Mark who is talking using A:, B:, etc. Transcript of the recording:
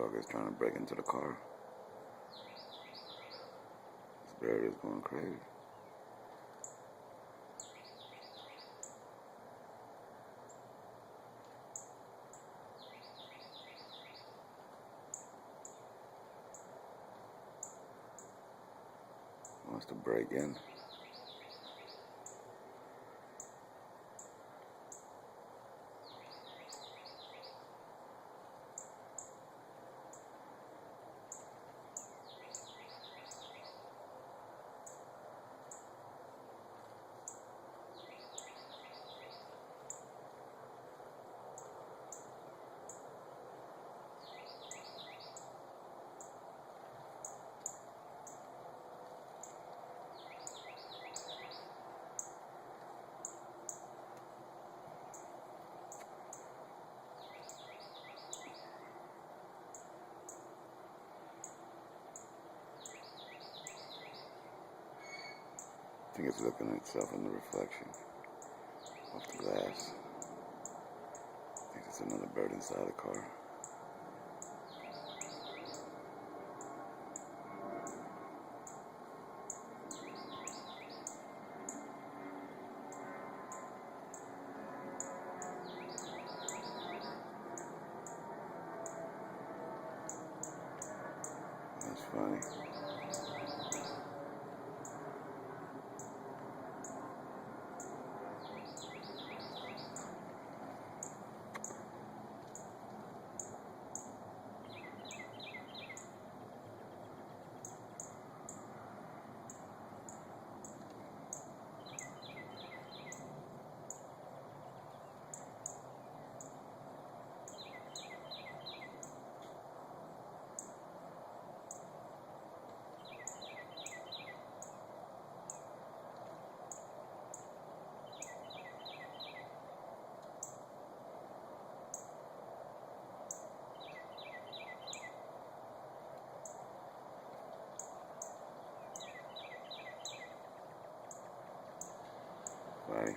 A: dog is trying to break into the car. This bird is going crazy. Wants to break in. I think it's looking at itself in the reflection off the glass. I think it's another bird inside the car. That's funny. Funny.